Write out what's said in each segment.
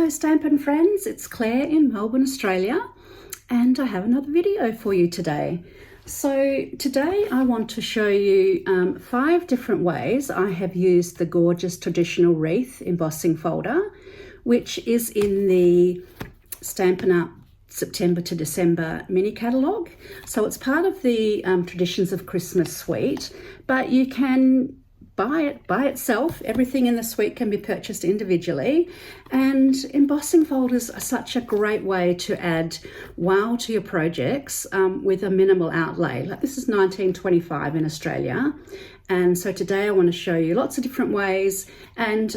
Hello Stampin' friends, it's Claire in Melbourne, Australia, and I have another video for you today. So today I want to show you 5 different ways I have used the gorgeous Traditional Wreath Embossing Folder, which is in the Stampin' Up September to December Mini Catalogue. So it's part of the Traditions of Christmas suite, but you can buy it by itself. Everything in the suite can be purchased individually, and embossing folders are such a great way to add wow to your projects with a minimal outlay. Like this is $19.25 in Australia, and so today I want to show you lots of different ways, and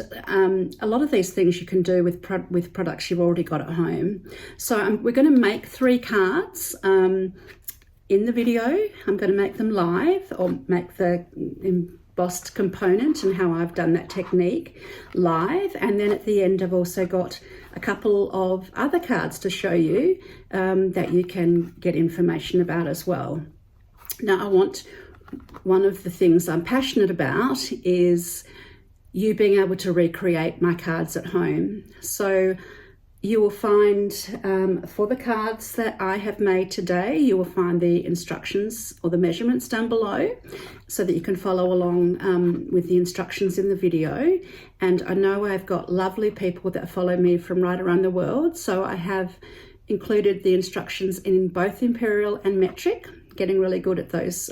a lot of these things you can do with products you've already got at home. So we're going to make 3 cards in the video. I'm going to make them live, or make the embossed component and how I've done that technique live, and then at the end I've also got a couple of other cards to show you that you can get information about as well. Now, one of the things I'm passionate about is you being able to recreate my cards at home. So you will find for the cards that I have made today, you will find the instructions or the measurements down below so that you can follow along with the instructions in the video. And I know I've got lovely people that follow me from right around the world, so I have included the instructions in both Imperial and metric, getting really good at those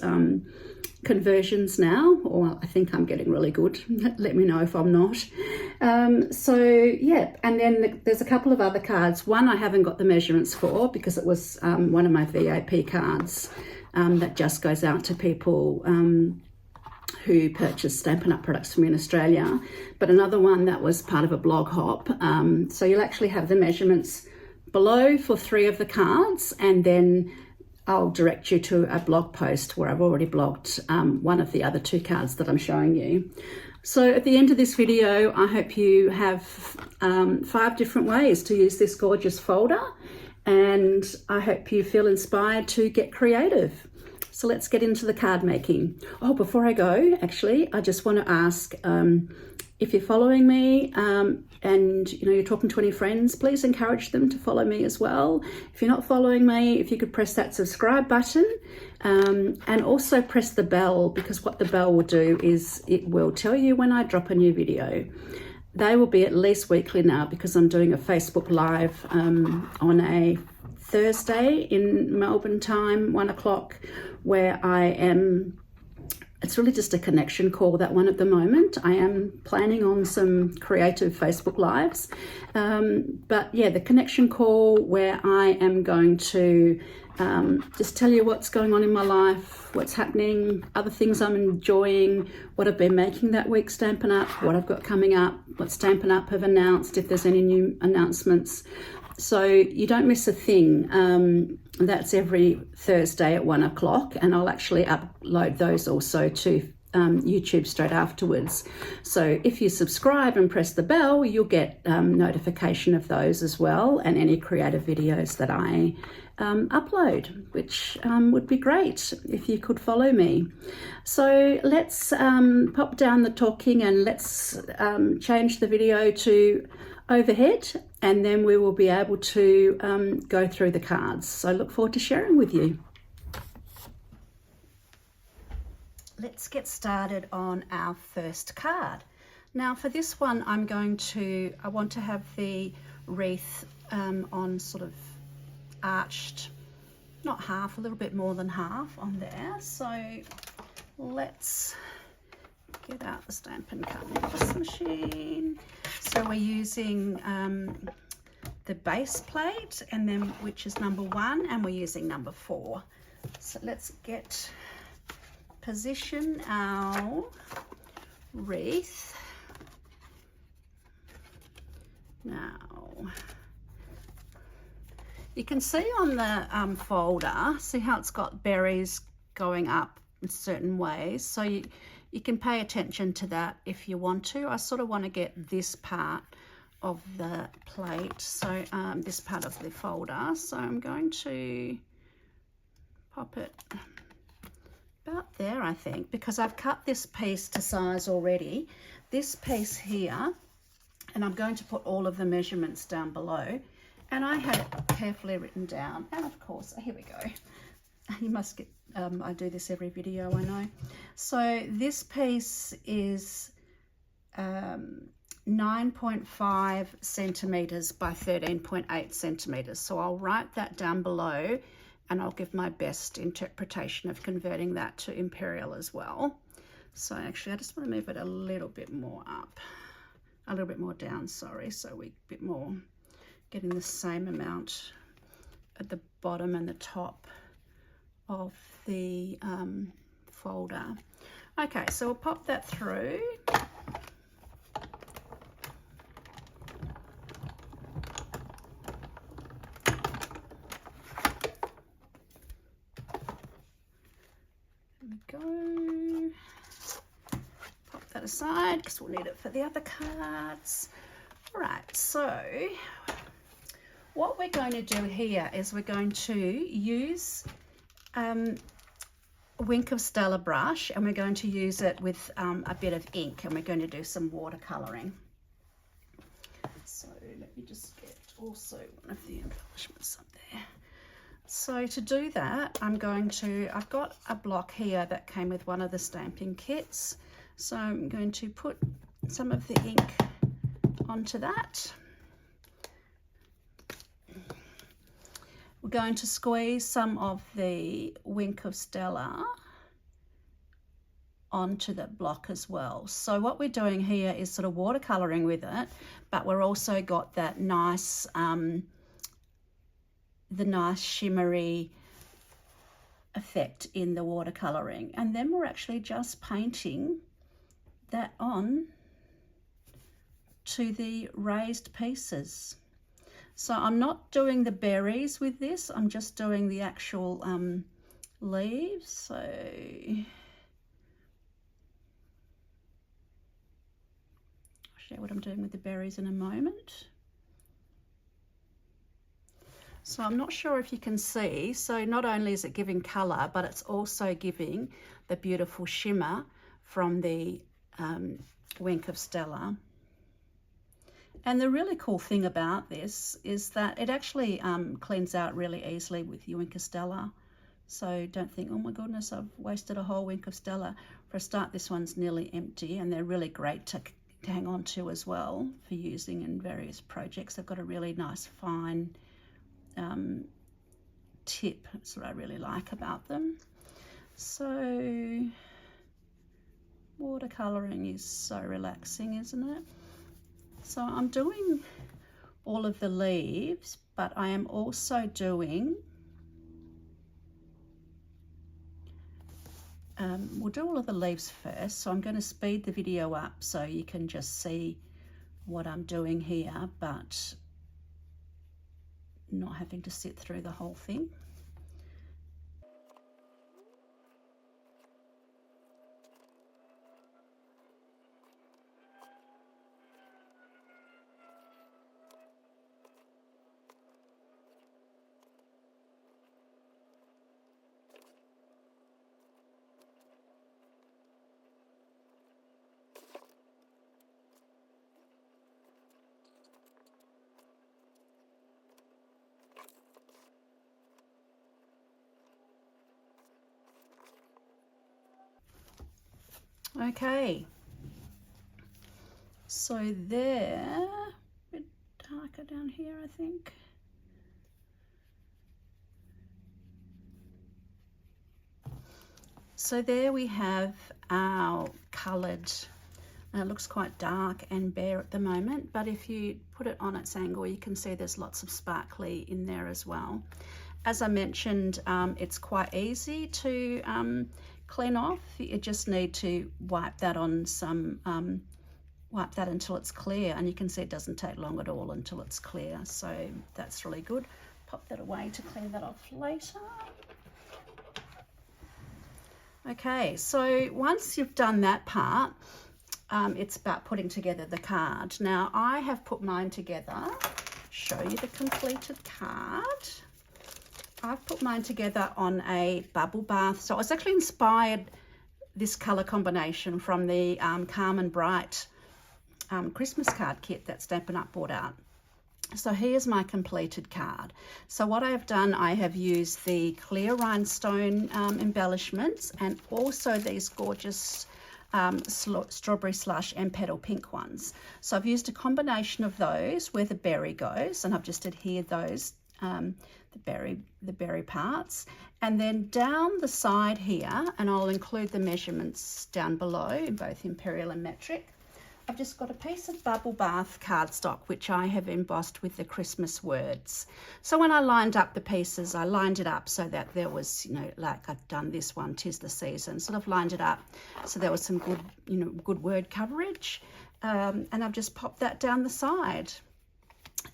conversions now, or I think I'm getting really good. Let me know if I'm not. So yeah, and then there's a couple of other cards. One I haven't got the measurements for because it was one of my VIP cards that just goes out to people who purchase Stampin' Up products from me in Australia, but another one that was part of a blog hop. So you'll actually have the measurements below for 3 of the cards, and then I'll direct you to a blog post where I've already blogged one of the other 2 cards that I'm showing you. So at the end of this video, I hope you have 5 different ways to use this gorgeous folder, and I hope you feel inspired to get creative. So let's get into the card making. Oh, before I go, actually, I just want to ask, if you're following me and you're talking to any friends, please encourage them to follow me as well. If you're not following me, if you could press that subscribe button and also press the bell, because what the bell will do is it will tell you when I drop a new video. They will be at least weekly now because I'm doing a Facebook Live on a Thursday in Melbourne time, 1 o'clock, where I am. It's really just a connection call, that one at the moment. I am planning on some creative Facebook Lives. But yeah, the connection call where I am going to just tell you what's going on in my life, what's happening, other things I'm enjoying, what I've been making that week, Stampin' Up, what I've got coming up, what Stampin' Up have announced, if there's any new announcements. So you don't miss a thing. That's every Thursday at 1 o'clock, and I'll actually upload those also to YouTube straight afterwards. So if you subscribe and press the bell, you'll get notification of those as well, and any creative videos that I upload, which would be great if you could follow me. So let's pop down the talking and let's change the video to overhead, and then we will be able to go through the cards. So I look forward to sharing with you. Let's get started on our first card. Now for this one, I want to have the wreath on sort of arched, not half, a little bit more than half on there. So let's get out the Stampin' Up machine. So we're using the base plate, and then which is number 1, and we're using number 4. So let's position our wreath. Now you can see on the folder, see how it's got berries going up in certain ways. So you can pay attention to that if you want to. I sort of want to get this part of the plate, so this part of the folder. So I'm going to pop it about there, I think, because I've cut this piece to size already. This piece here And I'm going to put all of the measurements down below, and I had it carefully written down. And of course, here we go. You must get, I do this every video, I know. So this piece is 9.5 centimeters by 13.8 centimeters. So I'll write that down below, and I'll give my best interpretation of converting that to Imperial as well. So actually, I just want to move it a little bit more up, a little bit more down, sorry, so we're a bit more getting the same amount at the bottom and the top of the folder. Okay, so we'll pop that through. There we go. Pop that aside because we'll need it for the other cards. All right, so what we're going to do here is we're going to use a Wink of Stella brush, and we're going to use it with a bit of ink, and we're going to do some watercoloring. So let me just get also one of the embellishments up there. So to do that, I've got a block here that came with one of the stamping kits. So I'm going to put some of the ink onto that. We're going to squeeze some of the Wink of Stella onto the block as well. So what we're doing here is sort of watercoloring with it, but we're also got that nice, the nice shimmery effect in the watercoloring. And then we're actually just painting that on to the raised pieces. So I'm not doing the berries with this, I'm just doing the actual leaves. So I'll share what I'm doing with the berries in a moment. So I'm not sure if you can see, so not only is it giving colour, but it's also giving the beautiful shimmer from the Wink of Stella. And the really cool thing about this is that it actually cleans out really easily with your Wink of Stella. So don't think, oh my goodness, I've wasted a whole Wink of Stella. For a start, this one's nearly empty, and they're really great to hang on to as well for using in various projects. They've got a really nice fine tip. That's what I really like about them. So watercoloring is so relaxing, isn't it? So I'm doing all of the leaves, but I am also doing, we'll do all of the leaves first. So I'm going to speed the video up so you can just see what I'm doing here, but not having to sit through the whole thing. Okay, so there, a bit darker down here, I think. So there we have our coloured, and it looks quite dark and bare at the moment, but if you put it on its angle, you can see there's lots of sparkly in there as well. As I mentioned, it's quite easy to clean off. You just need to wipe that on some, wipe that until it's clear, and you can see it doesn't take long at all until it's clear, so that's really good. Pop that away to clean that off later. Okay, so once you've done that part, it's about putting together the card. Now I have put mine together, show you the completed card. I've put mine together on a bubble bath. So I was actually inspired, this colour combination, from the Calm and Bright Christmas card kit that Stampin' Up brought out. So here's my completed card. So what I've done, I have used the clear rhinestone embellishments and also these gorgeous strawberry slush and petal pink ones. So I've used a combination of those where the berry goes, and I've just adhered those the berry parts, and then down the side here, and I'll include the measurements down below in both Imperial and metric. I've just got a piece of bubble bath cardstock which I have embossed with the Christmas words. So when I lined up the pieces, I lined it up so that there was, you know, like I've done this one, 'Tis the Season, sort of lined it up so there was some good, you know, good word coverage, and I've just popped that down the side.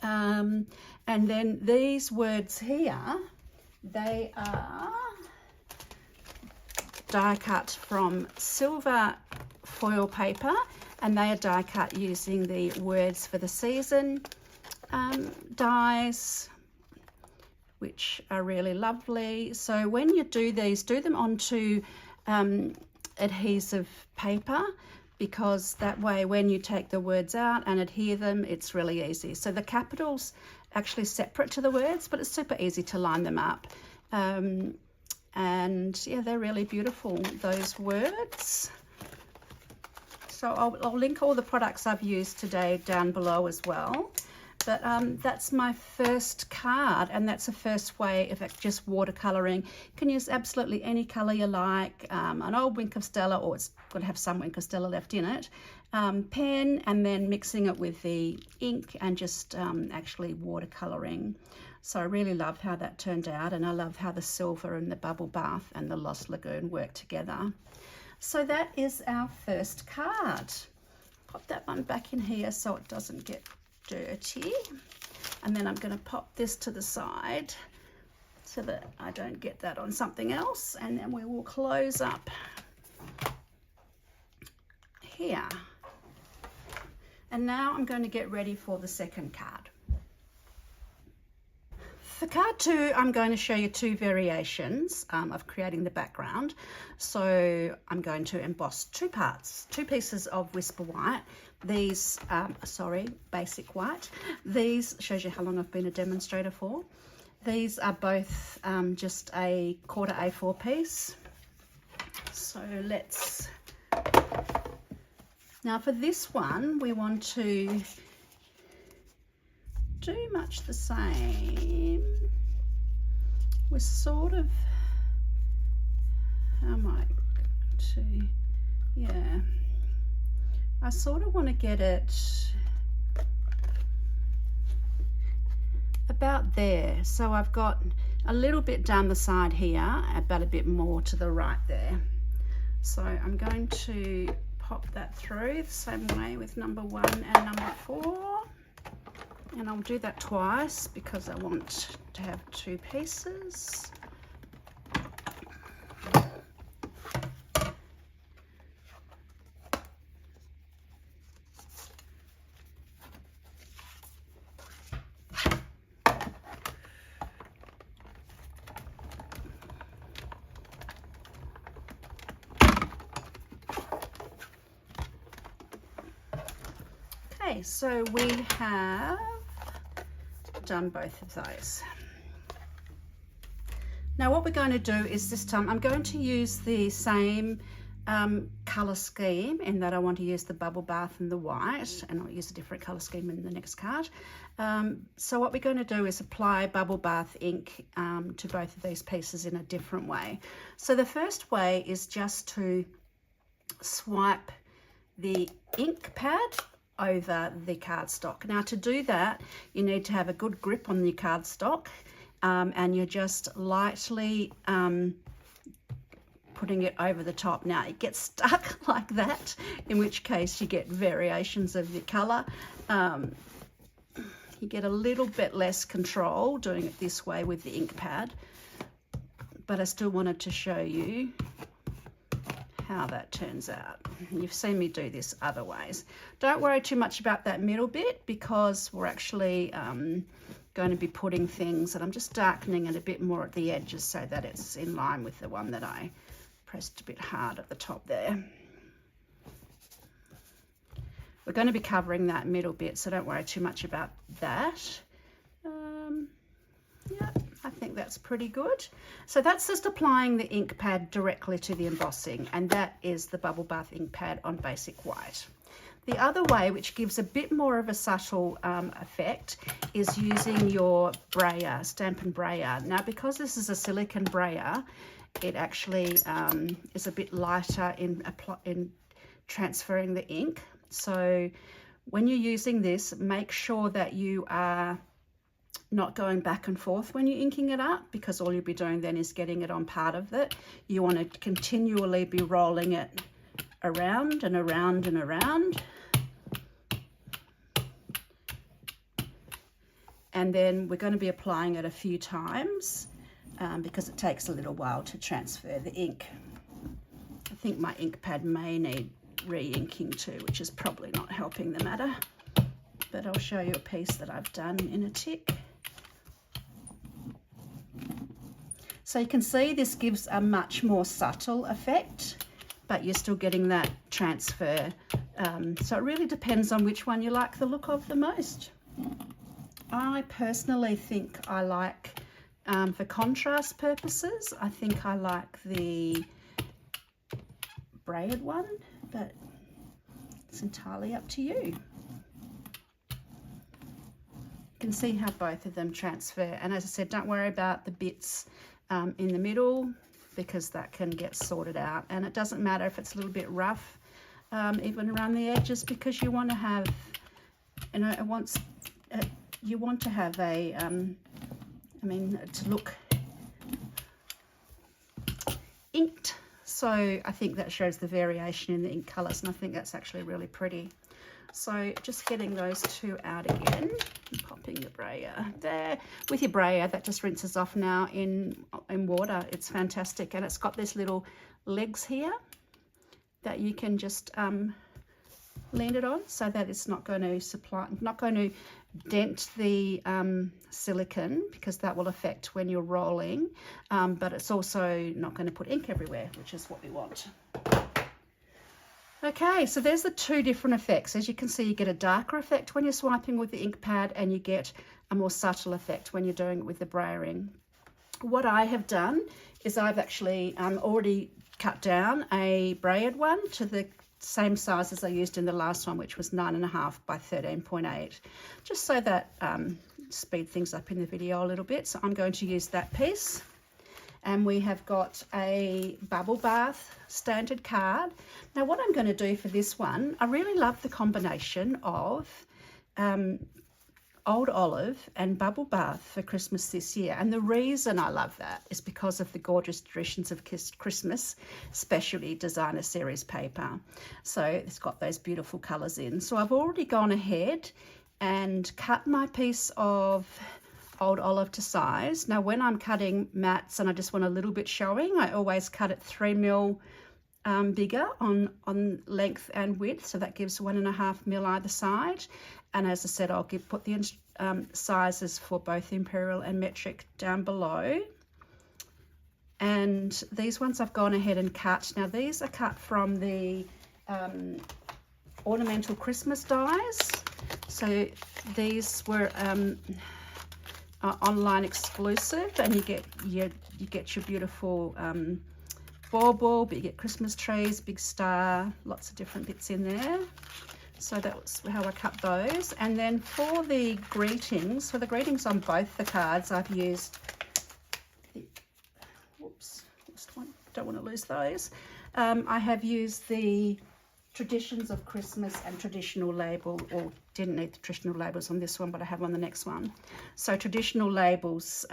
And then these words here, they are die cut from silver foil paper, and they are die cut using the Words for the Season dies, which are really lovely. So when you do these, do them onto adhesive paper, because that way when you take the words out and adhere them, it's really easy. So the capitals actually separate to the words, but it's super easy to line them up. And yeah, they're really beautiful, those words. So I'll link all the products I've used today down below as well. But that's my first card, and that's the first way of just watercolouring. You can use absolutely any colour you like, an old wink of Stella, or it's got to have some wink of Stella left in it, pen, and then mixing it with the ink and just actually watercolouring. So I really love how that turned out, and I love how the silver and the bubble bath and the Lost Lagoon work together. So that is our first card. Pop that one back in here so it doesn't get dirty, and then I'm going to pop this to the side so that I don't get that on something else, and then we will close up here. And now I'm going to get ready for the second card. For card 2, I'm going to show you 2 variations of creating the background. So I'm going to emboss 2 parts, 2 pieces of Whisper White. These, Basic White. These shows you how long I've been a demonstrator for. These are both just a quarter A4 piece. So let's, now for this one, we want to do much the same. We're sort of, how am I going to, yeah, I sort of want to get it about there. So I've got a little bit down the side here, but a bit more to the right there. So I'm going to pop that through the same way with number 1 and number 4. And I'll do that twice because I want to have 2 pieces. Okay, so we have done both of those. Now what we're going to do is this time I'm going to use the same colour scheme, in that I want to use the bubble bath and the white, and I'll use a different colour scheme in the next card. So what we're going to do is apply bubble bath ink to both of these pieces in a different way. So the first way is just to swipe the ink pad over the cardstock. Now to do that, you need to have a good grip on your cardstock, and you're just lightly putting it over the top. Now it gets stuck like that, in which case you get variations of the colour. You get a little bit less control doing it this way with the ink pad, but I still wanted to show you how that turns out. You've seen me do this other ways. Don't worry too much about that middle bit, because we're actually going to be putting things, and I'm just darkening it a bit more at the edges so that it's in line with the one that I pressed a bit hard at the top there. we're going to be covering that middle bit, so don't worry too much about that. Yeah, I think that's pretty good. So that's just applying the ink pad directly to the embossing, and that is the Bubble Bath ink pad on basic white. The other way, which gives a bit more of a subtle effect, is using your brayer, Stampin' brayer. Now, because this is a silicone brayer, it actually is a bit lighter in transferring the ink. So when you're using this, make sure that you are not going back and forth when you're inking it up, because all you'll be doing then is getting it on part of it. You want to continually be rolling it around and around and around. And then we're going to be applying it a few times because it takes a little while to transfer the ink. I think my ink pad may need re-inking too, which is probably not helping the matter. But I'll show you a piece that I've done in a tick. So you can see this gives a much more subtle effect, but you're still getting that transfer. So it really depends on which one you like the look of the most. I personally think I like, for contrast purposes, I think I like the braided one, but it's entirely up to you. You can see how both of them transfer, and as I said, don't worry about the bits in the middle, because that can get sorted out, and it doesn't matter if it's a little bit rough, even around the edges, because you want to have, you know, you want to have a, I mean, to look inked. So I think that shows the variation in the ink colours, and I think that's actually really pretty. So just getting those two out again, and popping the brayer there. With your brayer, that just rinses off now in water. It's fantastic, and it's got these little legs here that you can just lean it on, so that it's not going to dent the silicone, because that will affect when you're rolling, but it's also not going to put ink everywhere, which is what we want. Okay, so there's the two different effects. As you can see, you get a darker effect when you're swiping with the ink pad, and you get a more subtle effect when you're doing it with the brayering. What I have done is I've actually already cut down a braided one to the same size as I used in the last one, which was 9.5 by 13.8, just so that speed things up in the video a little bit. So I'm going to use that piece. And we have got a Bubble Bath standard card. Now what I'm going to do for this one, I really love the combination of Old Olive and Bubble Bath for Christmas this year. And the reason I love that is because of the gorgeous Traditions of Christmas specialty designer series paper. So it's got those beautiful colours in. So I've already gone ahead and cut my piece of Old Olive to size. Now when I'm cutting mats and I just want a little bit showing, I always cut it 3mm bigger on length and width, so that gives 1.5mm either side. And as I said, I'll put the sizes for both Imperial and metric down below. And these ones I've gone ahead and cut. Now these are cut from the ornamental Christmas dies. So these were online exclusive, and you get your beautiful bauble, but you get Christmas trees, big star, lots of different bits in there. So that's how I cut those. And then for the greetings, on both the cards, I've used the, whoops, lost one, don't want to lose those. I have used the Traditions of Christmas and traditional label, or didn't need the traditional labels on this one, but I have on the next one. So traditional labels,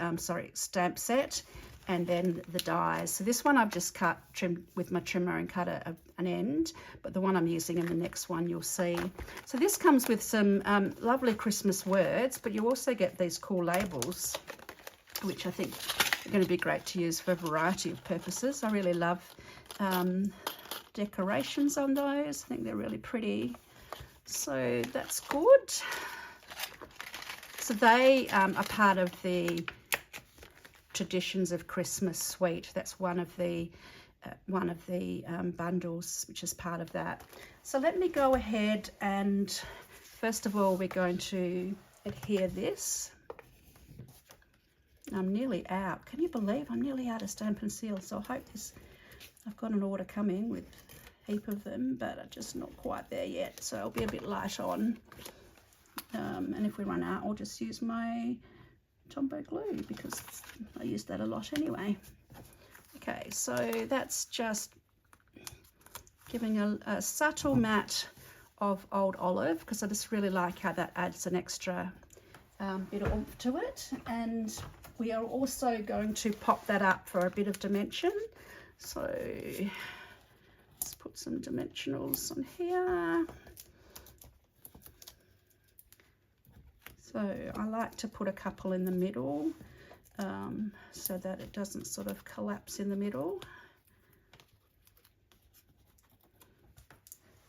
stamp set, and then the dies. So this one I've just trimmed with my trimmer and cut an end, but the one I'm using in the next one you'll see. So this comes with some lovely Christmas words, but you also get these cool labels, which I think are going to be great to use for a variety of purposes. I really love decorations on those. I think they're really pretty. So that's good. So they are part of the Traditions of Christmas suite. That's one of the one of the bundles, which is part of that. So let me go ahead and first of all, we're going to adhere this. I'm nearly out. Can you believe I'm nearly out of Stampin' Seal? So I hope this, I've got an order coming with a heap of them, but I'm just not quite there yet. So I'll be a bit light on. And if we run out, I'll just use my Tombow glue because I use that a lot anyway. Okay, so that's just giving a subtle matte of Old Olive because I just really like how that adds an extra bit of oomph to it. And we are also going to pop that up for a bit of dimension. So let's put some dimensionals on here. So I like to put a couple in the middle so that it doesn't sort of collapse in the middle.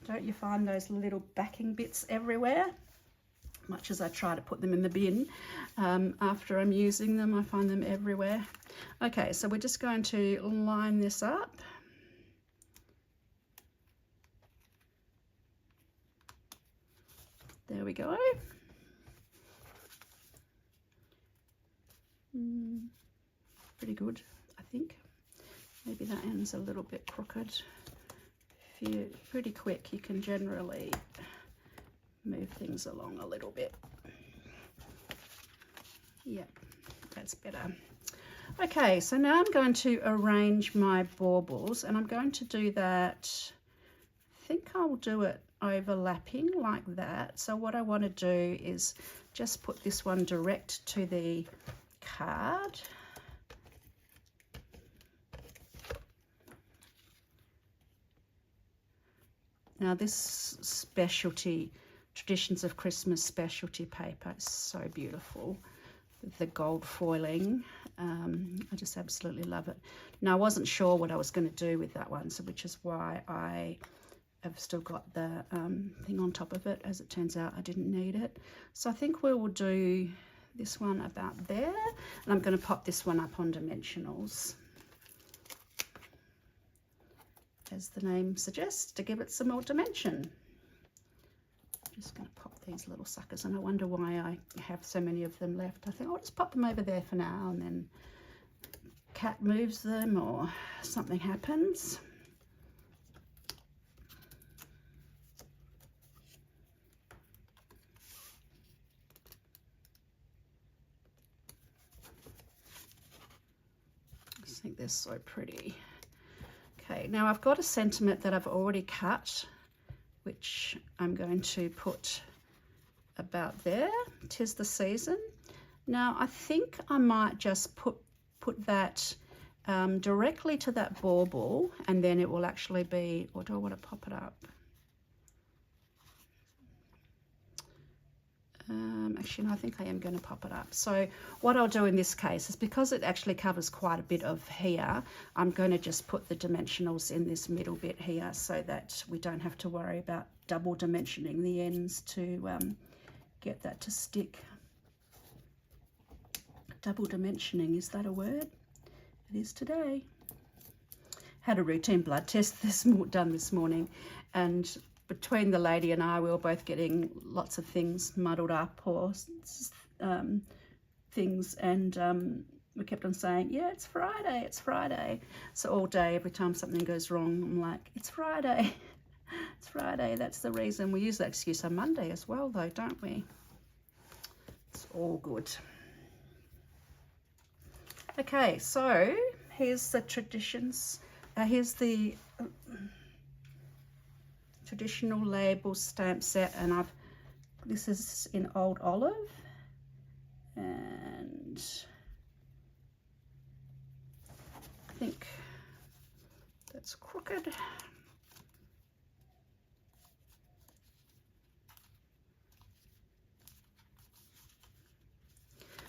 Don't you find those little backing bits everywhere? Much as I try to put them in the bin, after I'm using them, I find them everywhere. Okay, so we're just going to line this up. There we go. Pretty good, I think. Maybe that end's a little bit crooked. If you're pretty quick, you can generally move things along a little bit. Yeah, that's better. Okay, so now I'm going to arrange my baubles, and I'm going to do that, I think I'll do it overlapping like that. So what I want to do is just put this one direct to the card. Now this specialty Traditions of Christmas specialty paper is so beautiful. The gold foiling, I just absolutely love it. Now I wasn't sure what I was going to do with that one, so which is why I have still got the thing on top of it. As it turns out, I didn't need it. So I think we will do this one about there, and I'm going to pop this one up on dimensionals, as the name suggests, to give it some more dimension. I'm just going to pop these little suckers, and I wonder why I have so many of them left. I think I'll just pop them over there for now, and then cat moves them or something happens. I just think they're so pretty. Okay, now I've got a sentiment that I've already cut, which I'm going to put about there. 'Tis the season. Now I think I might just put that directly to that bauble, and then it will actually be, or do I want to pop it up? Actually, no, I think I am going to pop it up. So what I'll do in this case is, because it actually covers quite a bit of here, I'm going to just put the dimensionals in this middle bit here so that we don't have to worry about double dimensioning the ends to get that to stick. Double dimensioning, is that a word? It is today. Had a routine blood test done this morning, and between the lady and I, we were both getting lots of things muddled up, or things, and we kept on saying, yeah, it's Friday, it's Friday. So all day, every time something goes wrong, I'm like, it's Friday, it's Friday. That's the reason. We use that excuse on Monday as well, though, don't we? It's all good. Okay, so here's the traditions. Here's the traditional label stamp set, and this is in Old Olive, and I think that's crooked.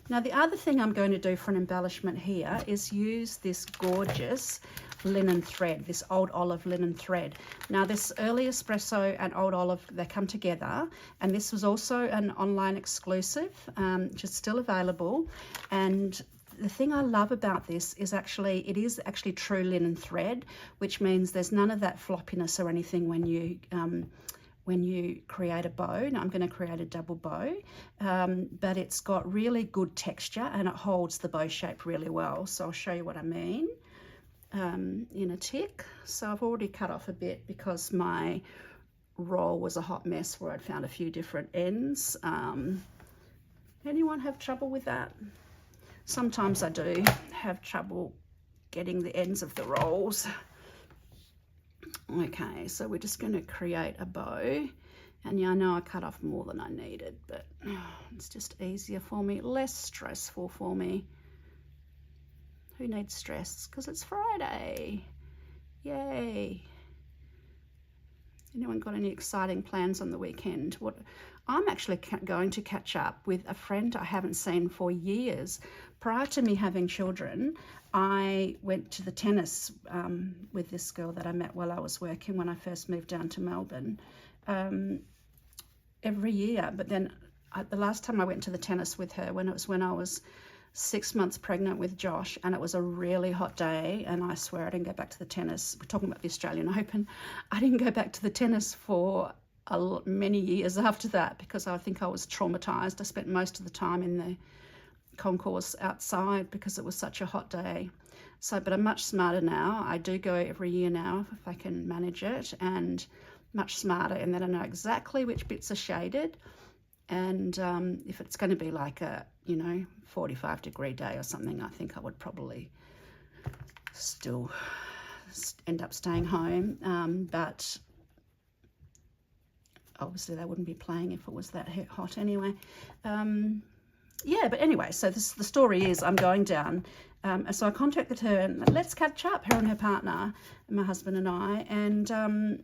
Now the other thing I'm going to do for an embellishment here is use this gorgeous linen thread, this Old Olive linen thread. Now this Early Espresso and Old Olive, they come together, and this was also an online exclusive, which is still available, and the thing I love about this is it is actually true linen thread, which means there's none of that floppiness or anything when you create a bow. Now I'm going to create a double bow, but it's got really good texture and it holds the bow shape really well. So I'll show you what I mean in a tick. So I've already cut off a bit because my roll was a hot mess where I'd found a few different ends. Anyone have trouble with that? Sometimes I do have trouble getting the ends of the rolls. Okay, so we're just going to create a bow, and yeah, I know I cut off more than I needed, but it's just easier for me, less stressful for me. Who needs stress? Because it's Friday. Yay. Anyone got any exciting plans on the weekend? I'm actually going to catch up with a friend I haven't seen for years. Prior to me having children, I went to the tennis with this girl that I met while I was working when I first moved down to Melbourne every year. But then the last time I went to the tennis with her, when I was 6 months pregnant with Josh, and it was a really hot day, and I swear I didn't go back to the tennis. We're talking about the Australian Open. I didn't go back to the tennis for many years after that because I think I was traumatized. I spent most of the time in the concourse outside because it was such a hot day. So, but I'm much smarter now. I do go every year now if I can manage it, and much smarter in that I know exactly which bits are shaded. And if it's going to be like a 45-degree day or something, I think I would probably still end up staying home. But obviously they wouldn't be playing if it was that hot anyway. Yeah, but anyway, so the story is I'm going down. So I contacted her and let's catch up, her and her partner, and my husband and I. And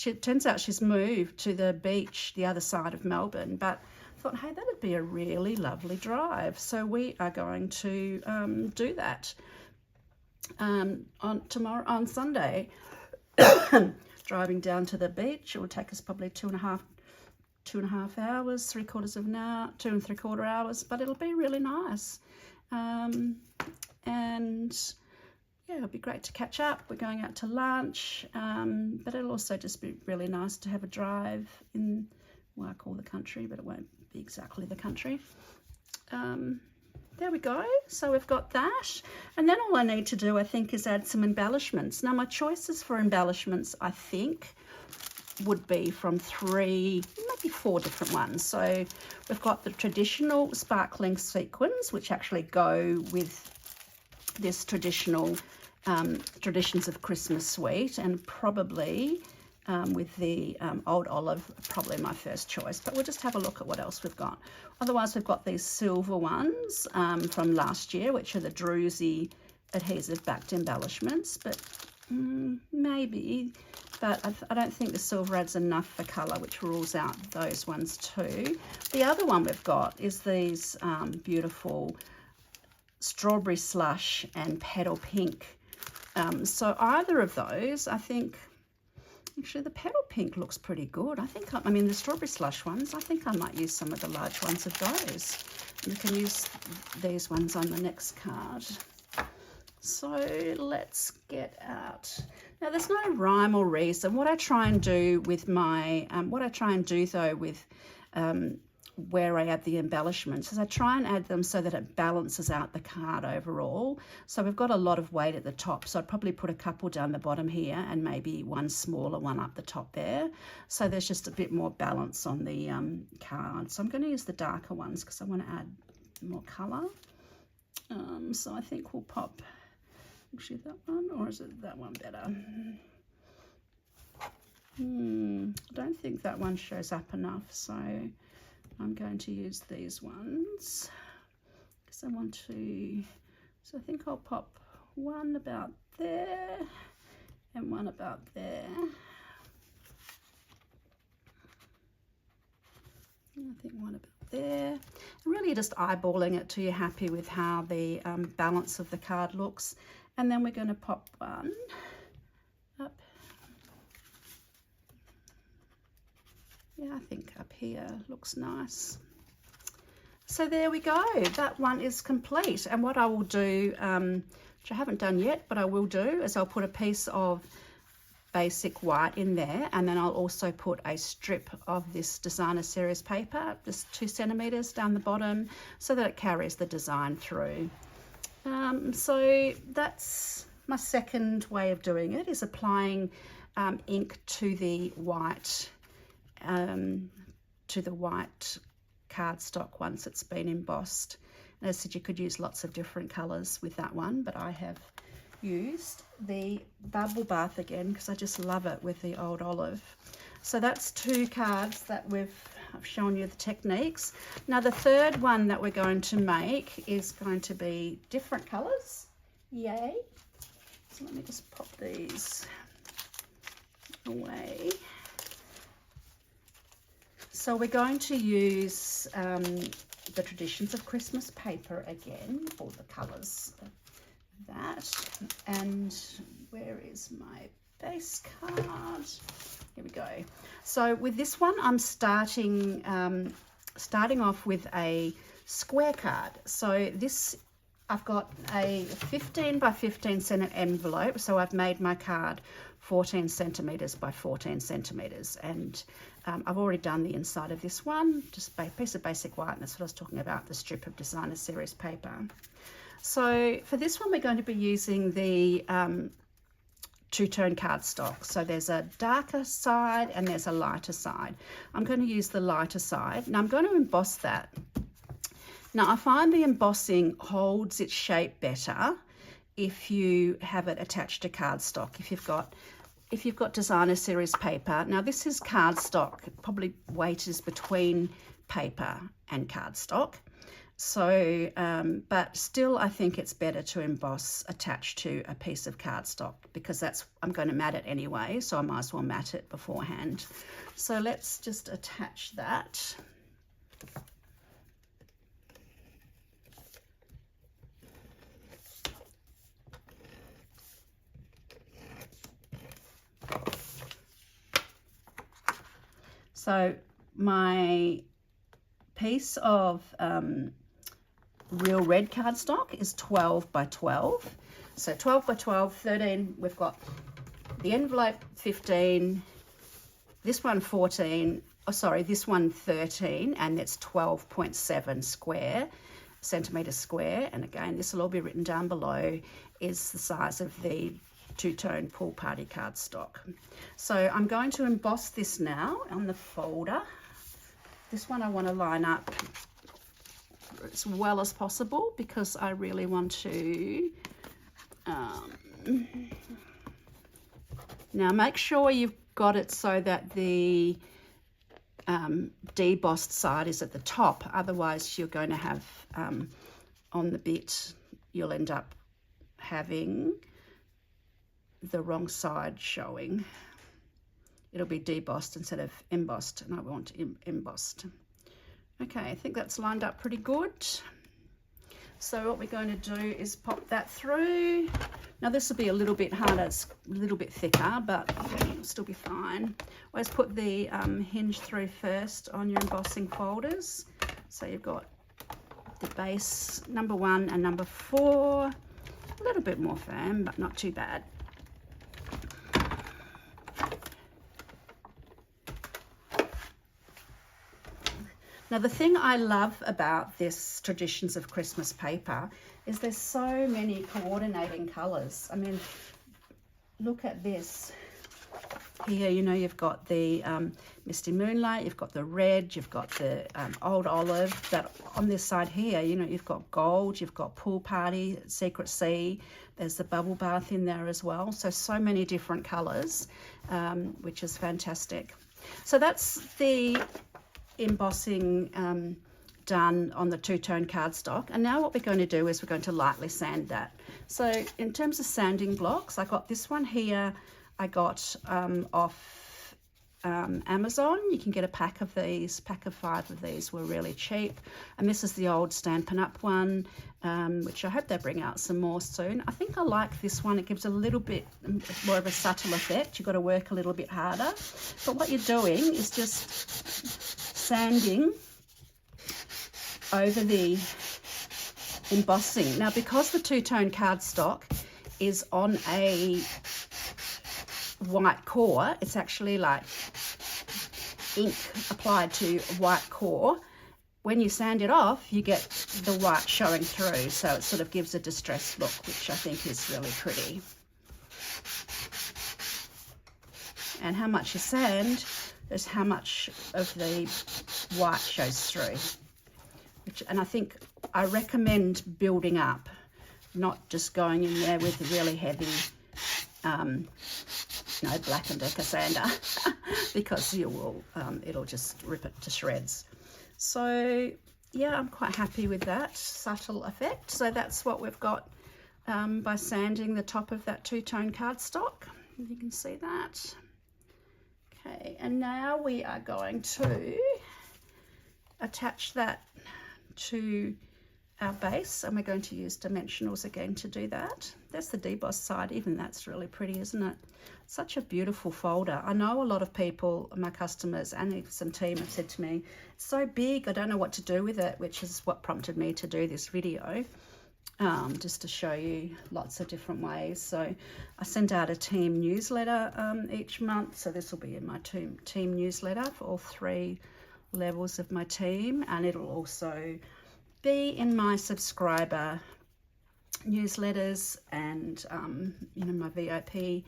it turns out she's moved to the beach the other side of Melbourne, but I thought, hey, that'd be a really lovely drive. So we are going to do that on Sunday. Driving down to the beach. It will take us probably 2.5 hours, 3/4 of an hour, 2 3/4 hours, but it'll be really nice. And yeah, it'll be great to catch up. We're going out to lunch, but it'll also just be really nice to have a drive in what I call the country, but it won't be exactly the country. There we go. So we've got that. And then all I need to do, I think, is add some embellishments. Now, my choices for embellishments, I think, would be from 3, maybe 4 different ones. So we've got the traditional sparkling sequins, which actually go with this traditional Traditions of Christmas suite, and probably with the Old Olive, probably my first choice. But we'll just have a look at what else we've got. Otherwise, we've got these silver ones from last year, which are the Druzy adhesive backed embellishments, but maybe. But I don't think the silver adds enough for colour, which rules out those ones too. The other one we've got is these beautiful strawberry slush and petal pink. So either of those, I think, actually the petal pink looks pretty good. I mean the strawberry slush ones, I think I might use some of the large ones of those. You can use these ones on the next card. So let's get out. Now there's no rhyme or reason. What I try and do with my, where I add the embellishments is I try and add them so that it balances out the card overall. So we've got a lot of weight at the top, so I'd probably put a couple down the bottom here and maybe one smaller one up the top there. So there's just a bit more balance on the card. So I'm going to use the darker ones because I want to add more colour. So I think we'll pop actually that one, or is it that one better? I don't think that one shows up enough, so I'm going to use these ones because I want to, so I think I'll pop one about there and one about there. And I think one about there. And really just eyeballing it till you're happy with how the balance of the card looks. And then we're going to pop one up. Yeah, I think up here looks nice. So there we go, that one is complete. And what I will do, which I haven't done yet, but I will do, is I'll put a piece of basic white in there, and then I'll also put a strip of this designer series paper, just 2 centimeters down the bottom, so that it carries the design through. So that's my second way of doing it, is applying ink to the white cardstock once it's been embossed. And as I said, you could use lots of different colors with that one, but I have used the bubble bath again because I just love it with the old olive. So that's 2 cards that I've shown you the techniques. Now the third one that we're going to make is going to be different colors. Yay. So let me just pop these away. So we're going to use the Traditions of Christmas paper again, all the colours of that. And where is my base card? Here we go. So with this one, I'm starting off with a square card. So this, I've got a 15 by 15 centimetre envelope. So I've made my card 14 centimetres by 14 centimetres, and I've already done the inside of this one, just a piece of basic white, and that's what I was talking about, the strip of designer series paper. So for this one, we're going to be using the two-tone cardstock. So there's a darker side and there's a lighter side. I'm going to use the lighter side. Now I'm going to emboss that. Now I find the embossing holds its shape better if you have it attached to cardstock. If you've got designer series paper, now this is cardstock, probably weight is between paper and cardstock. So, but still I think it's better to emboss attached to a piece of cardstock, because I'm going to mat it anyway, so I might as well mat it beforehand. So let's just attach that. So my piece of real red cardstock is 12 by 12. So 12 by 12, 13, we've got the envelope 15, this one 14, oh sorry, this one 13, and it's 12.7 centimetres square. And again, this will all be written down below, is the size of the two-tone pool party cardstock. So I'm going to emboss this now on the folder. This one I want to line up as well as possible because I really want to now make sure you've got it so that the debossed side is at the top, otherwise you're going to have on the bit, you'll end up having the wrong side showing. It'll be debossed instead of embossed, and I want embossed. Okay, I think that's lined up pretty good. So what we're going to do is pop that through. Now this will be a little bit harder, it's a little bit thicker, but it'll still be fine. Always put the hinge through first on your embossing folders. So you've got the base number 1 and number 4. A little bit more firm, but not too bad. Now the thing I love about this Traditions of Christmas paper is there's so many coordinating colours. I mean, look at this. Here, you know, you've got the Misty Moonlight, you've got the red, you've got the old olive. That on this side here, you know, you've got gold, you've got Pool Party, Secret Sea. There's the bubble bath in there as well. So many different colours, which is fantastic. So that's the embossing done on the two-tone cardstock, and now what we're going to do is we're going to lightly sand that. So in terms of sanding blocks, I got this one here, I got off Amazon. You can get a pack of these, pack of 5 of these were really cheap, and this is the old Stampin' Up one, which I hope they bring out some more soon. I think I like this one. It gives a little bit more of a subtle effect. You've got to work a little bit harder, but what you're doing is just sanding over the embossing. Now, because the two-tone cardstock is on a white core, it's actually like ink applied to white core. When you sand it off, you get the white showing through, so it sort of gives a distressed look, which I think is really pretty. And how much you sand is how much of the white shows through. And I recommend building up, not just going in there with a really heavy, Black & Decker sander, because you will, it'll just rip it to shreds. So yeah, I'm quite happy with that subtle effect. So that's what we've got by sanding the top of that two-tone cardstock. You can see that. Okay, and now we are going to attach that to our base, and we're going to use dimensionals again to do that. That's the debossed side. Even that's really pretty, isn't it? Such a beautiful folder. I know a lot of people, my customers and even some team, have said to me, it's so big, I don't know what to do with it, which is what prompted me to do this video, just to show you lots of different ways. So I send out a team newsletter each month, so this will be in my team newsletter for all 3 levels of my team, and it'll also be in my subscriber newsletters and my VIP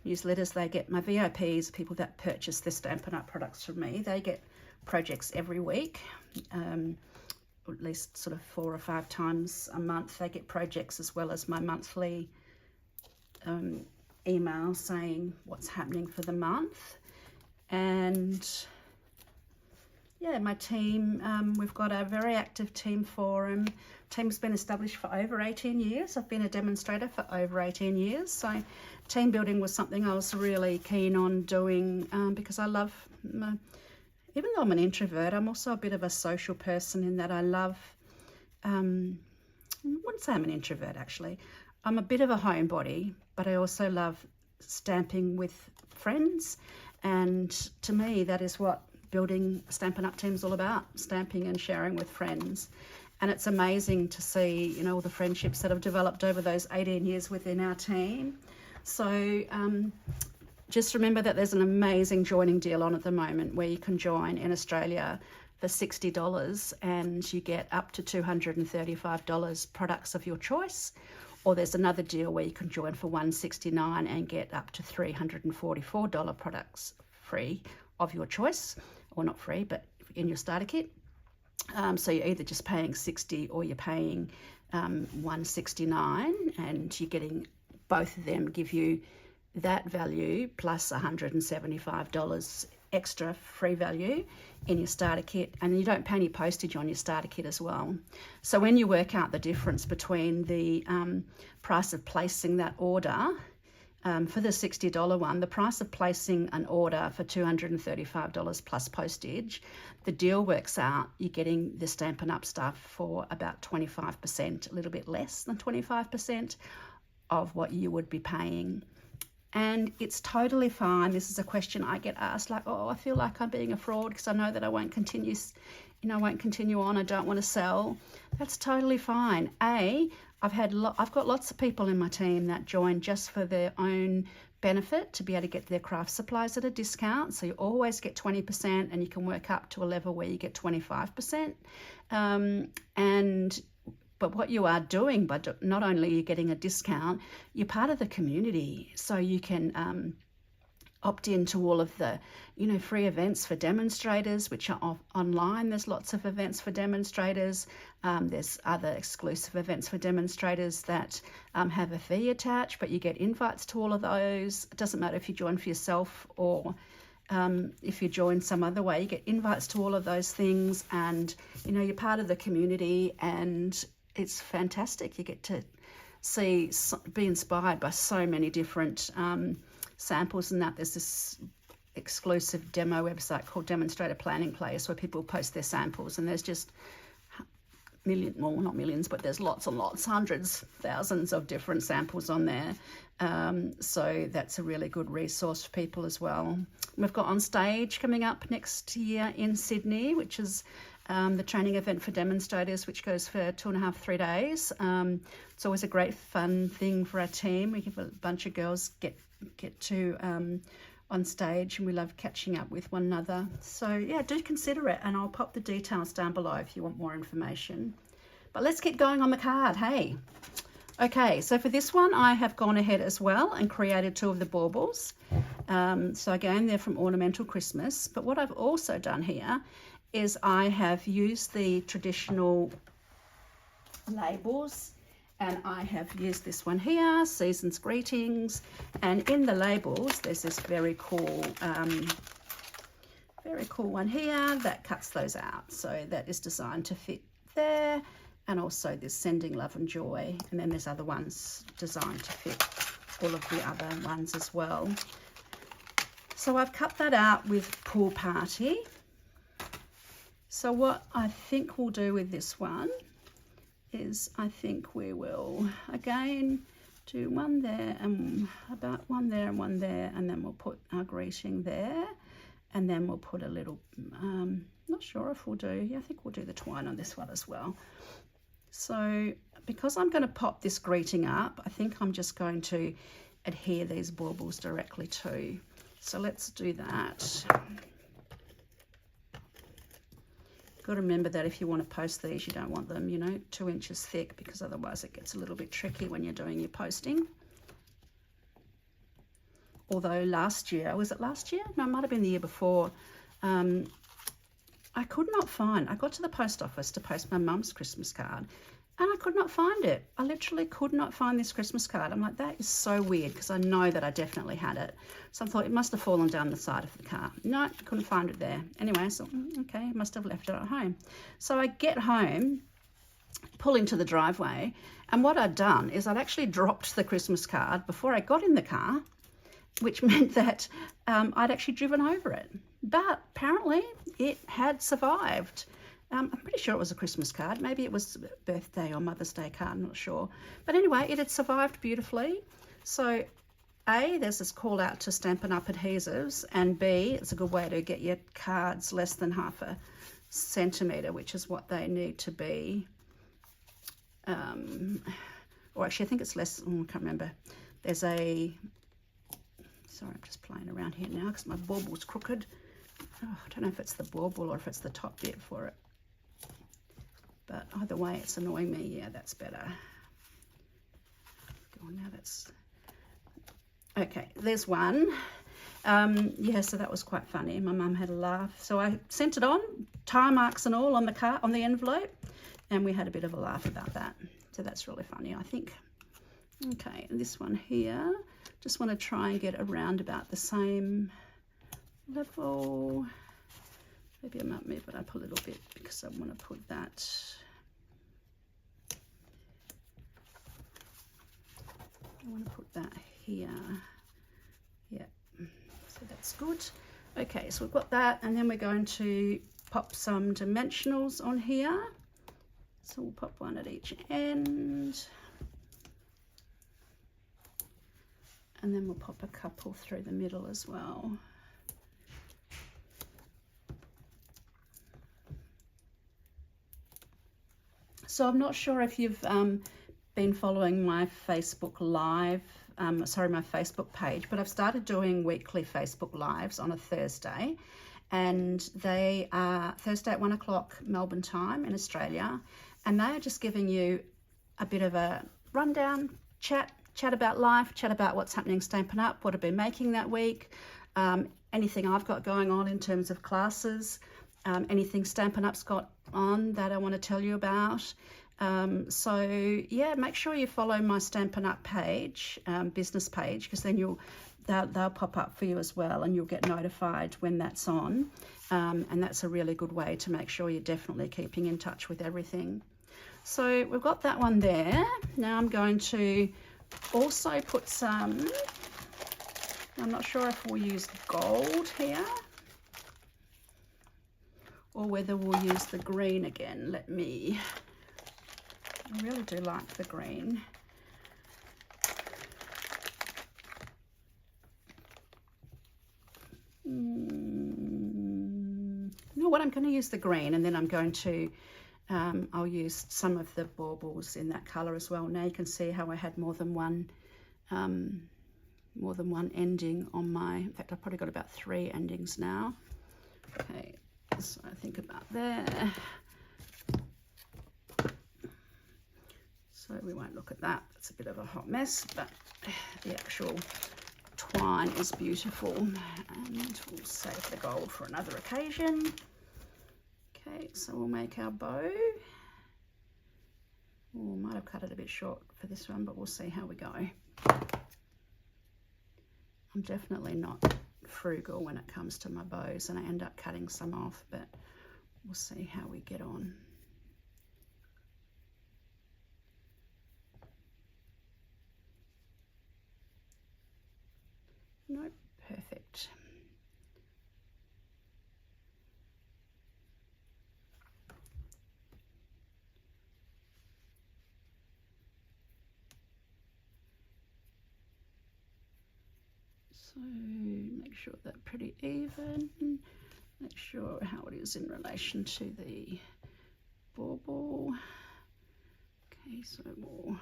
newsletters. They get my VIPs, people that purchase the Stampin' Up products from me, they get projects every week, or at least sort of 4 or 5 times a month. They get projects, as well as my monthly email saying what's happening for the month. And yeah, my team, we've got a very active team forum. Team's been established for over 18 years. I've been a demonstrator for over 18 years. So team building was something I was really keen on doing because I love, even though I'm an introvert, I'm also a bit of a social person in that I love, I wouldn't say I'm an introvert actually. I'm a bit of a homebody, but I also love stamping with friends. And to me, that is what building Stampin' Up team's all about, stamping and sharing with friends. And it's amazing to see, all the friendships that have developed over those 18 years within our team. So just remember that there's an amazing joining deal on at the moment where you can join in Australia for $60 and you get up to $235 products of your choice. Or there's another deal where you can join for $169 and get up to $344 products free of your choice, or not free, but in your starter kit. So you're either just paying $60 or you're paying $169, and you're getting both of them give you that value plus $175 extra free value in your starter kit, and you don't pay any postage on your starter kit as well. So when you work out the difference between the price of placing that order for the $60 one, the price of placing an order for $235 plus postage, the deal works out, you're getting the Stampin' Up stuff for about 25%, a little bit less than 25% of what you would be paying. And it's totally fine. This is a question I get asked, like, oh, I feel like I'm being a fraud because I know that I won't continue, I won't continue on, I don't want to sell. That's totally fine. I've got lots of people in my team that join just for their own benefit, to be able to get their craft supplies at a discount. So you always get 20%, and you can work up to a level where you get 25%. But what you are doing, but not only are you getting a discount, you're part of the community. So you can opt into all of the, free events for demonstrators, which are online. There's lots of events for demonstrators. There's other exclusive events for demonstrators that have a fee attached, but you get invites to all of those. It doesn't matter if you join for yourself or if you join some other way, you get invites to all of those things, and, you're part of the community, and it's fantastic. You get to be inspired by so many different samples, and that there's this exclusive demo website called Demonstrator Planning Place where people post their samples, and there's just not millions, but there's lots and lots, hundreds, thousands of different samples on there. So that's a really good resource for people as well. We've got On Stage coming up next year in Sydney, which is the training event for demonstrators, which goes for 2.5, 3 days. It's always a great fun thing for our team. We have a bunch of girls get to on stage, and we love catching up with one another. So yeah, do consider it, and I'll pop the details down below if you want more information. But let's get going on the card, hey. Okay, so for this one, I have gone ahead as well and created 2 of the baubles. So again, they're from Ornamental Christmas. But what I've also done here is I have used the traditional labels, and I have used this one here, Season's Greetings, and in the labels there's this very cool one here that cuts those out. So that is designed to fit there, and also this Sending Love and Joy, and then there's other ones designed to fit all of the other ones as well. So I've cut that out with Pool Party. So what I think we'll do with this one is I think we will again do one there, and about one there and one there, and then we'll put our greeting there, and then we'll put a little, not sure if we'll do, yeah, I think we'll do the twine on this one as well. So because I'm going to pop this greeting up, I think I'm just going to adhere these baubles directly to. So let's do that. Got to remember that if you want to post these, you don't want them, you know, 2 inches thick, because otherwise it gets a little bit tricky when you're doing your posting. Although last year, was it last year? No, it might have been the year before. I could not find, I got to the post office to post my mum's Christmas card, and I could not find it. I literally could not find this Christmas card. I'm like, that is so weird, because I know that I definitely had it. So I thought it must have fallen down the side of the car. No, couldn't find it there. Anyway, so okay, I must have left it at home. So I get home, pull into the driveway, and what I'd done is I'd actually dropped the Christmas card before I got in the car, which meant that I'd actually driven over it. But apparently it had survived. I'm pretty sure it was a Christmas card. Maybe it was a birthday or Mother's Day card, I'm not sure. But anyway, it had survived beautifully. So A, there's this call out to Stampin' Up adhesives, and B, it's a good way to get your cards less than 1/2 centimetre, which is what they need to be. Or actually, I think it's less, I can't remember. There's a, sorry, I'm just playing around here now because my bauble's crooked. Oh, I don't know if it's the bauble or if it's the top bit for it. But either way, it's annoying me. Yeah, that's better. Go on now, that's... Okay, there's one. Yeah, so that was quite funny. My mum had a laugh. So I sent it on, tire marks and all on the car, on the envelope, and we had a bit of a laugh about that. So that's really funny, I think. Okay, and this one here, just want to try and get around about the same level. Maybe I might move it up a little bit because I want to put that. I want to put that here. Yeah, so that's good. Okay, so we've got that, and then we're going to pop some dimensionals on here. So we'll pop one at each end. And then we'll pop a couple through the middle as well. So I'm not sure if you've been following my Facebook Live, my Facebook page, but I've started doing weekly Facebook Lives on a Thursday, and they are Thursday at 1 o'clock Melbourne time in Australia, and they are just giving you a bit of a rundown, chat about life, chat about what's happening Stampin' Up, what I've been making that week, anything I've got going on in terms of classes, anything Stampin' Up's got on that I want to tell you about. So yeah, make sure you follow my Stampin' Up page, business page, because then they'll pop up for you as well, and you'll get notified when that's on. And that's a really good way to make sure you're definitely keeping in touch with everything. So we've got that one there. Now I'm going to also put some, I'm not sure if we'll use gold here or whether we'll use the green again. I really do like the green. No, what I'm going to use the green, and then I'm going to I'll use some of the baubles in that color as well. Now you can see how I had more than one ending on my, in fact I've probably got about 3 endings now. Okay, so I think about there. So we won't look at that, it's a bit of a hot mess, but the actual twine is beautiful, and we'll save the gold for another occasion. Okay, so we'll make our bow. Oh, might have cut it a bit short for this one, but we'll see how we go. I'm definitely not frugal when it comes to my bows, and I end up cutting some off, but we'll see how we get on. Nope, perfect. So make sure they're pretty even, make sure how it is in relation to the bauble. Okay, so we'll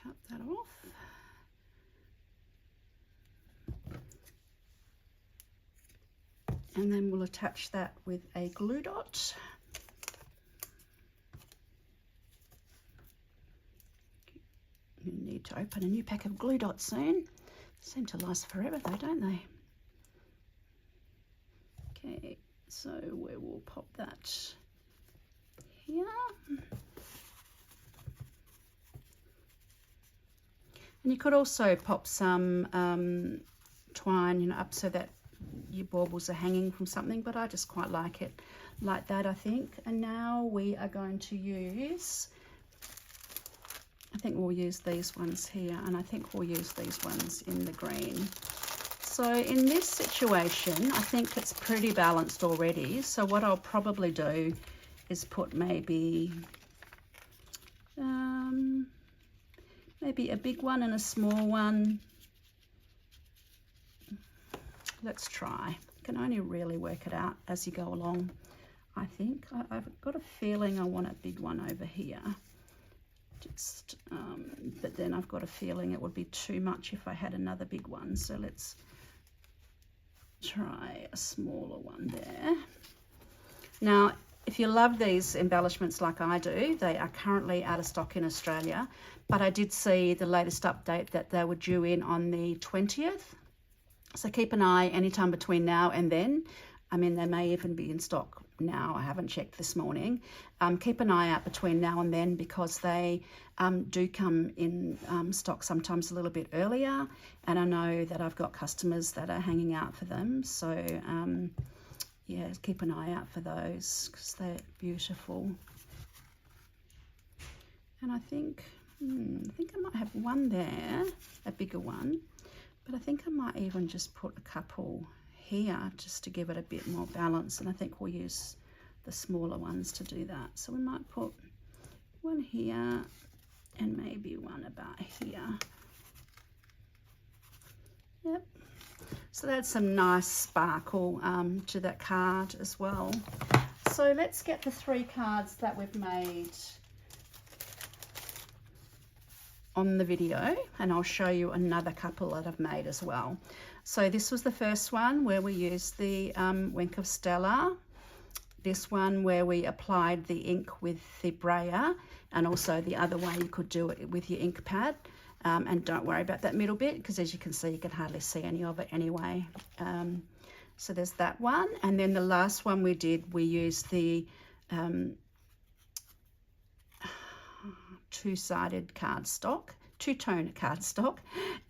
cut that off. And then we'll attach that with a glue dot. You need to open a new pack of glue dots soon. Seem to last forever though, don't they? Okay, so we will pop that here. And you could also pop some twine, you know, up so that your baubles are hanging from something, but I just quite like it like that, I think. And now we are going to use, I think we'll use these ones here, and I think we'll use these ones in the green. So in this situation, I think it's pretty balanced already. So what I'll probably do is put maybe maybe a big one and a small one. Let's try. You can only really work it out as you go along, I think. I've got a feeling I want a big one over here. Just, but then I've got a feeling it would be too much if I had another big one. So let's try a smaller one there. Now, if you love these embellishments like I do, they are currently out of stock in Australia, but I did see the latest update that they were due in on the 20th. So keep an eye anytime between now and then. I mean, they may even be in stock now. I haven't checked this morning. Keep an eye out between now and then, because they do come in stock sometimes a little bit earlier. And I know that I've got customers that are hanging out for them. So yeah, keep an eye out for those, because they're beautiful. And I think I might have one there, a bigger one. But I think I might even just put a couple here just to give it a bit more balance, and I think we'll use the smaller ones to do that. So we might put one here and maybe one about here. Yep. So that's some nice sparkle to that card as well. So let's get the 3 cards that we've made on the video, and I'll show you another couple that I've made as well. So this was the first one where we used the Wink of Stella. This one where we applied the ink with the brayer, and also the other way you could do it with your ink pad. And don't worry about that middle bit, because as you can see, you can hardly see any of it anyway. So there's that one. And then the last one we did, we used the two-sided cardstock, two-tone cardstock,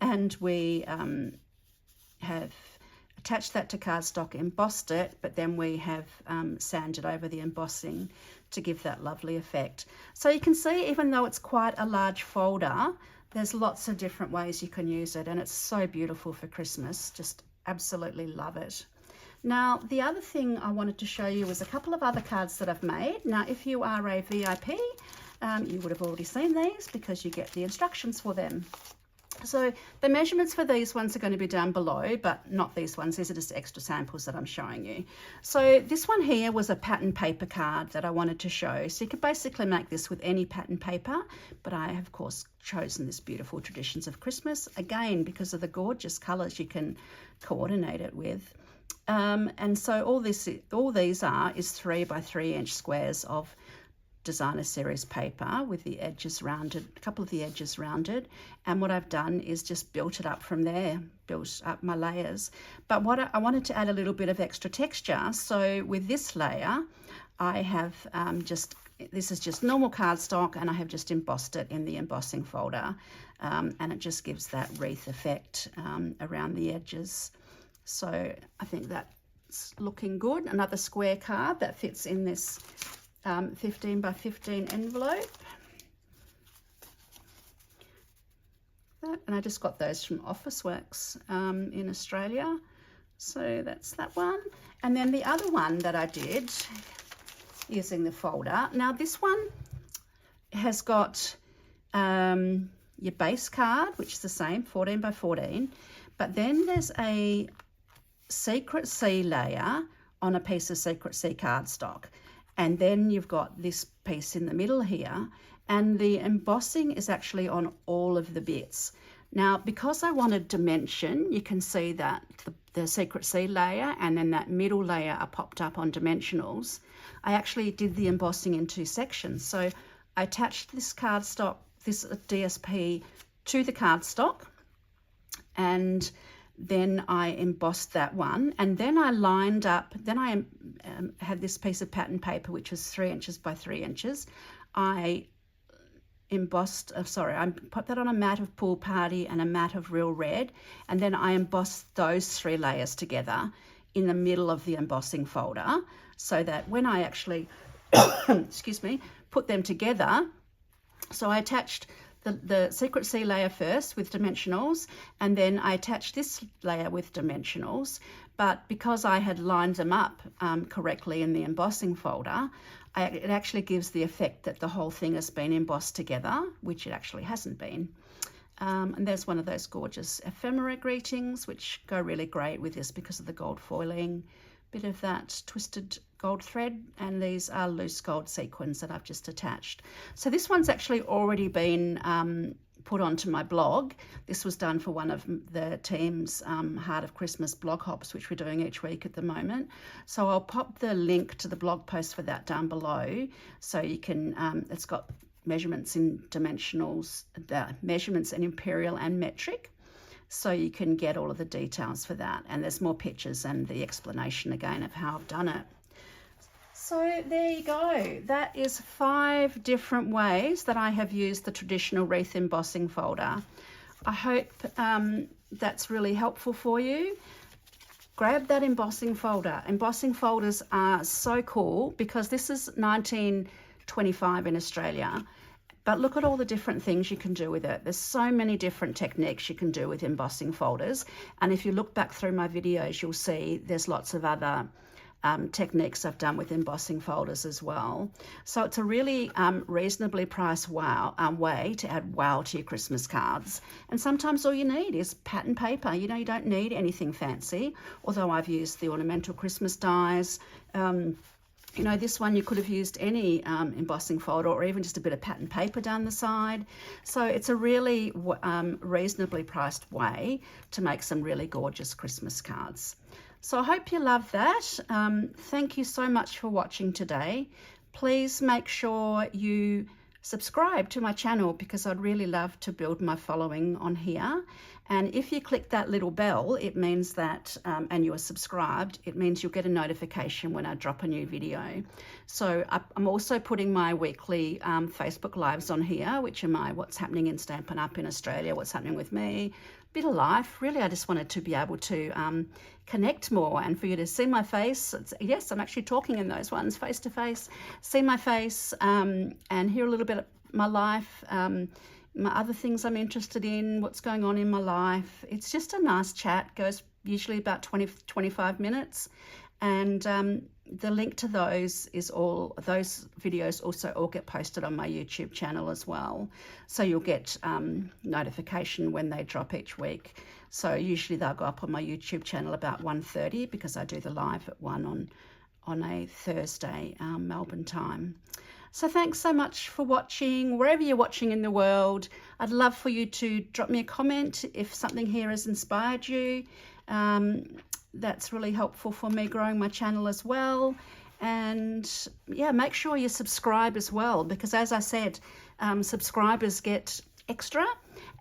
and we have attached that to cardstock, embossed it, but then we have sanded over the embossing to give that lovely effect. So you can see, even though it's quite a large folder, there's lots of different ways you can use it, and it's so beautiful for Christmas. Just absolutely love it. Now, the other thing I wanted to show you was a couple of other cards that I've made. Now, if you are a VIP, you would have already seen these because you get the instructions for them. So the measurements for these ones are going to be down below, but not these ones. These are just extra samples that I'm showing you. So this one here was a pattern paper card that I wanted to show. So you could basically make this with any pattern paper, but I have of course chosen this beautiful Traditions of Christmas, again because of the gorgeous colours you can coordinate it with. And so all these are is 3 by 3 inch squares of designer series paper with the edges rounded, a couple of the edges rounded, and what I've done is just built it up from there, built up my layers. But what I wanted to add a little bit of extra texture, so with this layer I have this is just normal cardstock, and I have just embossed it in the embossing folder, and it just gives that wreath effect around the edges. So I think that's looking good. Another square card that fits in this 15 by 15 envelope. And I just got those from Officeworks in Australia. So that's that one. And then the other one that I did using the folder. Now this one has got your base card, which is the same, 14 by 14. But then there's a Secret C layer on a piece of Secret C cardstock. And then you've got this piece in the middle here, and the embossing is actually on all of the bits. Now, because I wanted dimension, you can see that the Secret C layer and then that middle layer are popped up on dimensionals. I actually did the embossing in 2 sections. So I attached this cardstock, this DSP, to the cardstock, and then I embossed that one, and then I lined up, then I had this piece of pattern paper which was 3 inches by 3 inches. I embossed, I put that on a mat of Pool Party and a mat of Real Red, and then I embossed those 3 layers together in the middle of the embossing folder, so that when I actually, excuse me, put them together, so I attached the Secret C layer first with dimensionals, and then I attached this layer with dimensionals. But because I had lined them up correctly in the embossing folder, it actually gives the effect that the whole thing has been embossed together, which it actually hasn't been. And there's one of those gorgeous ephemera greetings, which go really great with this because of the gold foiling, bit of that twisted gold thread, and these are loose gold sequins that I've just attached. So this one's actually already been put onto my blog. This was done for one of the team's Heart of Christmas blog hops, which we're doing each week at the moment. So I'll pop the link to the blog post for that down below, so you can, it's got measurements in dimensionals, the measurements in Imperial and metric, so you can get all of the details for that. And there's more pictures and the explanation again of how I've done it. So there you go. That is 5 different ways that I have used the Traditional Wreath Embossing Folder. I hope that's really helpful for you. Grab that embossing folder. Embossing folders are so cool because this is 1925 in Australia. But look at all the different things you can do with it. There's so many different techniques you can do with embossing folders. And if you look back through my videos, you'll see there's lots of other techniques I've done with embossing folders as well. So it's a really reasonably priced way to add wow to your Christmas cards. And sometimes all you need is pattern paper. You know, you don't need anything fancy, although I've used the ornamental Christmas dies. You know, this one you could have used any embossing folder or even just a bit of pattern paper down the side. So it's a really reasonably priced way to make some really gorgeous Christmas cards. So I hope you love that. Thank you so much for watching today. Please make sure you subscribe to my channel because I'd really love to build my following on here. And if you click that little bell, it means that, and you are subscribed, it means you'll get a notification when I drop a new video. So I'm also putting my weekly Facebook Lives on here, which are my what's happening in Stampin' Up in Australia, what's happening with me, bit of life. Really, I just wanted to be able to connect more and for you to see my face. Yes, I'm actually talking in those ones face to face, see my face and hear a little bit of my life, my other things I'm interested in, what's going on in my life. It's just a nice chat, goes usually about 20-25 minutes, and the link to those videos also all get posted on my YouTube channel as well. So you'll get notification when they drop each week. So usually they'll go up on my YouTube channel about 1:30 because I do the live at 1 on a Thursday, Melbourne time. So thanks so much for watching, wherever you're watching in the world. I'd love for you to drop me a comment if something here has inspired you. That's really helpful for me growing my channel as well. And yeah, make sure you subscribe as well, because as I said, subscribers get extra.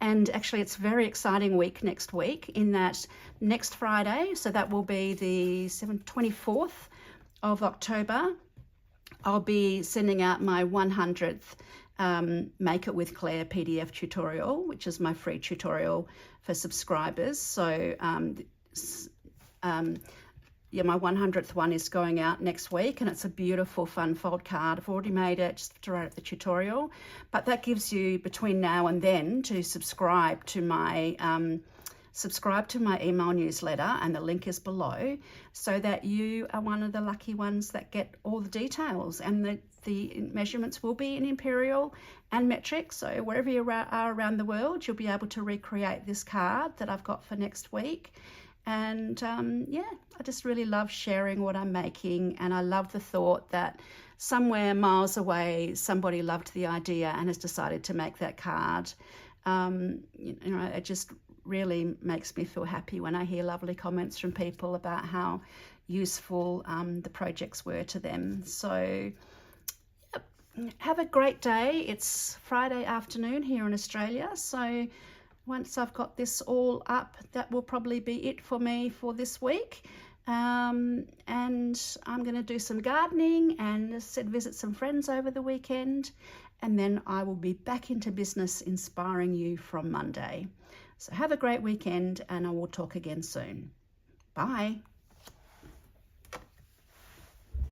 And actually it's a very exciting week next week, in that next Friday, so that will be the 24th of October, I'll be sending out my 100th Make It With Claire PDF tutorial, which is my free tutorial for subscribers. So yeah, my 100th one is going out next week, and it's a beautiful fun fold card. I've already made it just to write up the tutorial, but that gives you between now and then to subscribe to my email newsletter, and the link is below, so that you are one of the lucky ones that get all the details. And the measurements will be in Imperial and metric, so wherever you are around the world, you'll be able to recreate this card that I've got for next week. And yeah, I just really love sharing what I'm making, and I love the thought that somewhere miles away somebody loved the idea and has decided to make that card. You know, it just really makes me feel happy when I hear lovely comments from people about how useful the projects were to them. So yep, have a great day. It's Friday afternoon here in Australia, so once I've got this all up, that will probably be it for me for this week. And I'm going to do some gardening and visit some friends over the weekend, and then I will be back into business inspiring you from Monday. So have a great weekend, and I will talk again soon. Bye.